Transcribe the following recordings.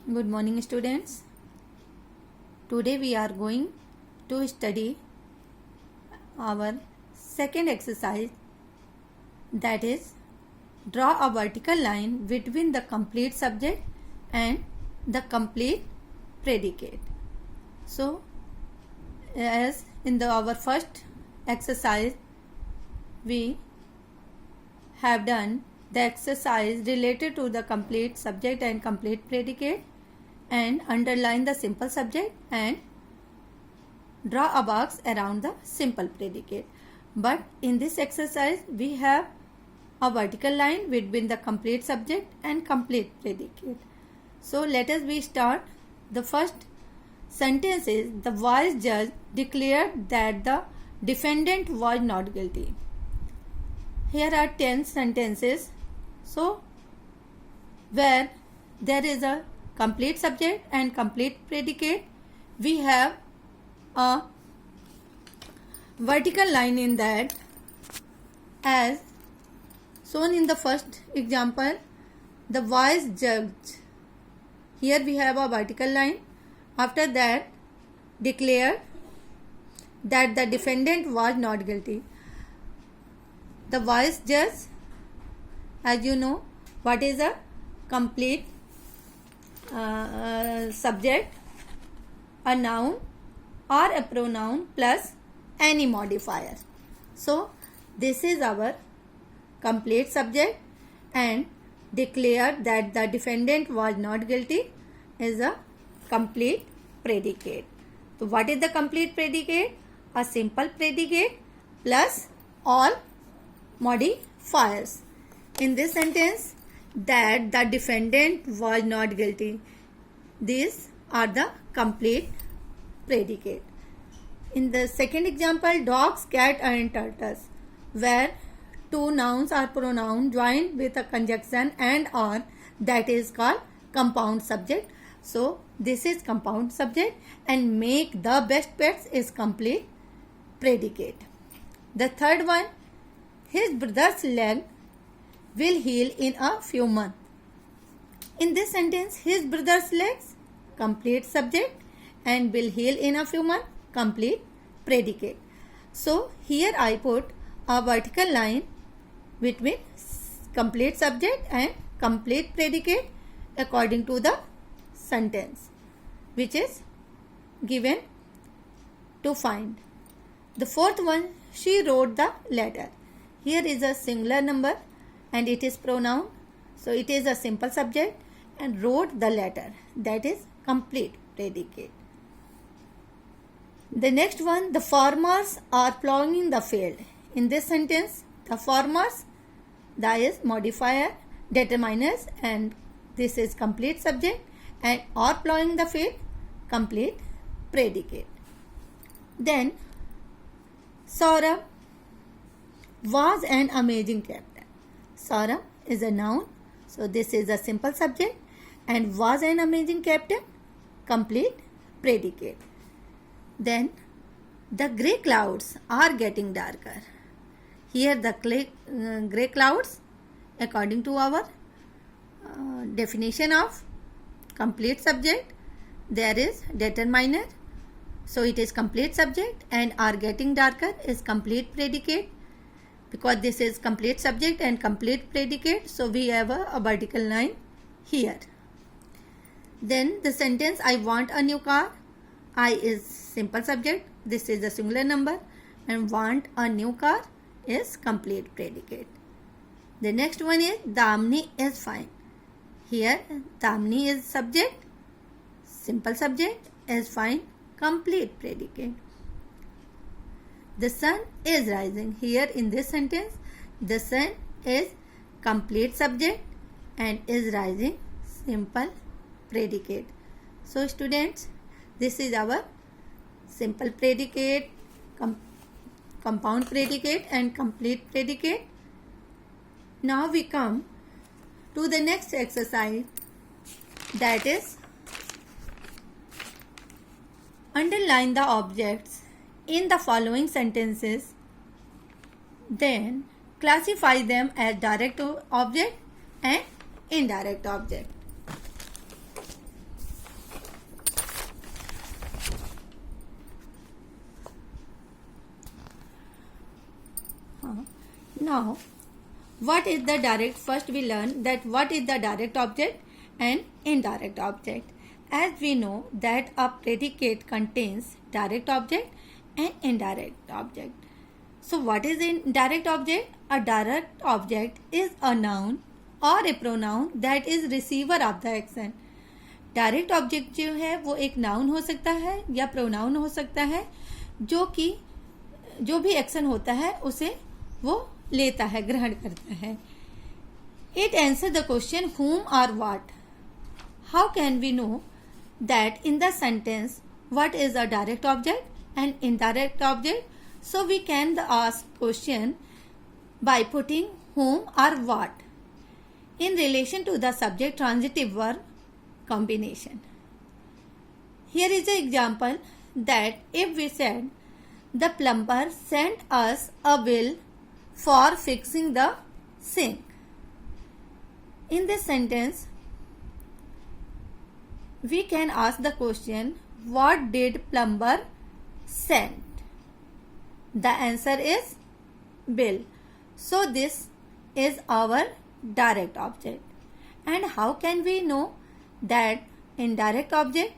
Good morning, students. Today we are going to study our second exercise, that is draw a vertical line between the complete subject and the complete predicate. So as in our first exercise we have done the exercise related to the complete subject and complete predicate and underline the simple subject and draw a box around the simple predicate. But in this exercise we have a vertical line between the complete subject and complete predicate. So let us start. The first sentence is, the wise judge declared that the defendant was not guilty. Here are 10 sentences. So where there is a complete subject and complete predicate, we have a vertical line in that, as shown in the first example, the wise judge. Here we have a vertical line. After that, declared that the defendant was not guilty. The wise judge, as you know, what is a complete subject? A noun or a pronoun plus any modifier. So this is our complete subject, and declared that the defendant was not guilty is a complete predicate. So what is the complete predicate? A simple predicate plus all modifiers. In this sentence, that the defendant was not guilty, these are the complete predicate. In the second example, dogs, cat and turtles, where two nouns or pronoun joined with a conjunction and or, that is called compound subject. So this is compound subject, and make the best pets is complete predicate. The third one, his brother's leg will heal in a few months. In this sentence, his brother's legs, complete subject, and will heal in a few months, complete predicate. So here I put a vertical line between complete subject and complete predicate according to the sentence which is given to find. The fourth one, she wrote the letter. Here is a singular number and it is pronoun, so it is a simple subject, and wrote the letter, that is complete predicate. The next one, the farmers are plowing the field. In this sentence, the farmers, that is modifier, determiners, and this is complete subject, and are plowing the field, complete predicate. Then Saurabh was an amazing captain. Saurabh is a noun, so this is a simple subject, and was an amazing captain, complete predicate. Then the grey clouds are getting darker. Here the grey clouds, according to our definition of complete subject, there is determiner, so it is complete subject, and are getting darker is complete predicate. Because this is complete subject and complete predicate, so we have a vertical line here. Then the sentence, I want a new car. I is simple subject, this is a singular number, and want a new car is complete predicate. The next one is, Damni is fine. Here Damni is subject, simple subject, is fine, complete predicate. The sun is rising. Here in this sentence, the sun is complete subject and is rising, simple predicate. So students, this is our simple predicate, compound predicate and complete predicate. Now we come to the next exercise, that is underline the objects in the following sentences, then classify them as direct object and indirect object. Now, what is the direct? First we learn that what is the direct object and indirect object. As we know that a predicate contains direct object and indirect object. So what is indirect object? A direct object is a noun or a pronoun that is receiver of the action. Direct object जो है वो एक noun हो सकता है या pronoun हो सकता है जो कि जो भी एक्शन होता है उसे वो लेता है, ग्रहण करता है. It answer the question whom or what. How can we know that in the sentence what is a direct object and indirect object? So we can ask question by putting whom or what in relation to the subject transitive verb combination. Here is an example that if we said the plumber sent us a bill for fixing the sink. In this sentence, we can ask the question, what did plumber send? The answer is bill. So this is our direct object. And how can we know that indirect object?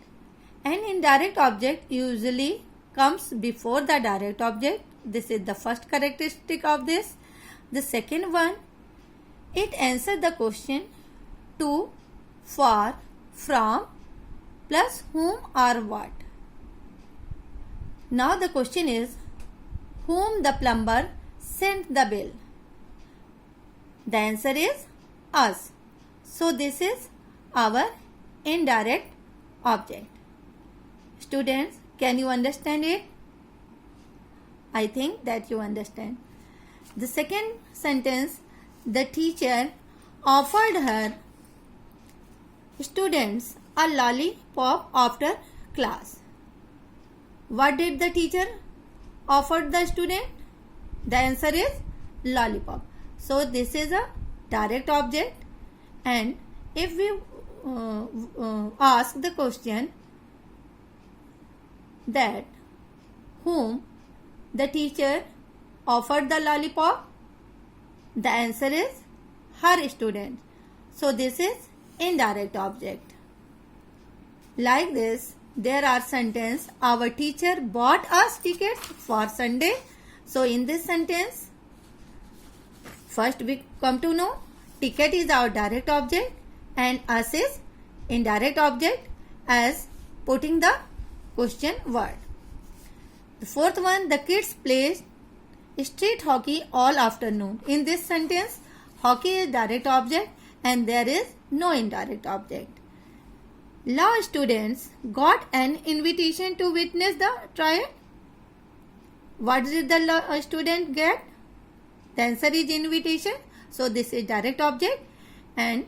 An indirect object usually comes before the direct object. This is the first characteristic of this. The second one, it answers the question to, for, from plus whom or what. Now the question is, whom the plumber sent the bill? The answer is us. So this is our indirect object. Students, can you understand it? I think that you understand. The second sentence, the teacher offered her students a lollipop after class. What did the teacher offered the student? The answer is lollipop. So this is a direct object, and if we ask the question that whom the teacher offered the lollipop, the answer is her student. So this is indirect object. Like this, there are sentence, our teacher bought us tickets for Sunday. So in this sentence, first we come to know ticket is our direct object and us is indirect object as putting the question word. The fourth one, the kids play street hockey all afternoon. In this sentence, hockey is direct object and there is no indirect object. Law students got an invitation to witness the trial. What did the law student get? The answer is invitation. So this is direct object, and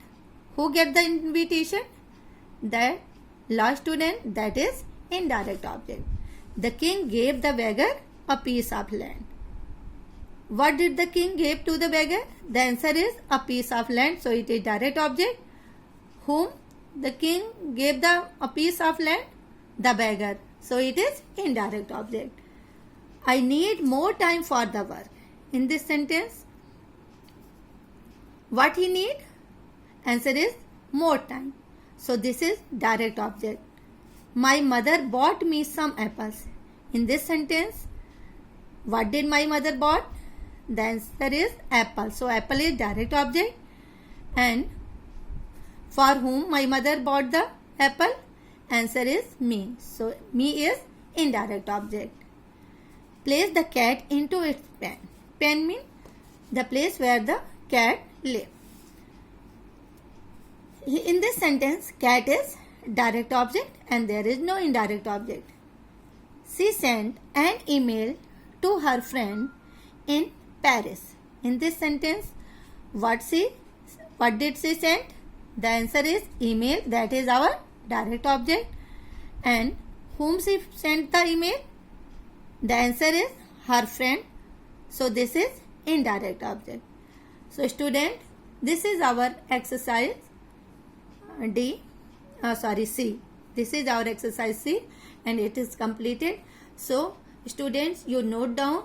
who get the invitation? The law student, that is indirect object. The king gave the beggar a piece of land. What did the king give to the beggar? The answer is a piece of land. So it is direct object. Whom the king gave a piece of land? The beggar. So it is indirect object. I need more time for the work. In this sentence, what he need? Answer is more time. So this is direct object. My mother bought me some apples. In this sentence, what did my mother bought? The answer is apple. So apple is direct object. And for whom my mother bought the apple? Answer is me. So me is indirect object. Place the cat into its pen. Pen means the place where the cat lives. In this sentence, cat is direct object and there is no indirect object. She sent an email to her friend in Paris. In this sentence, what did she send? The answer is email, that is our direct object. And whom she sent the email? The answer is her friend. So this is indirect object. So student, this is our exercise C. This is our exercise C and it is completed. So students, you note down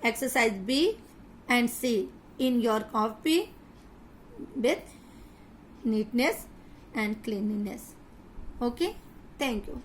exercise B and C in your copy with neatness and cleanliness. Okay, thank you.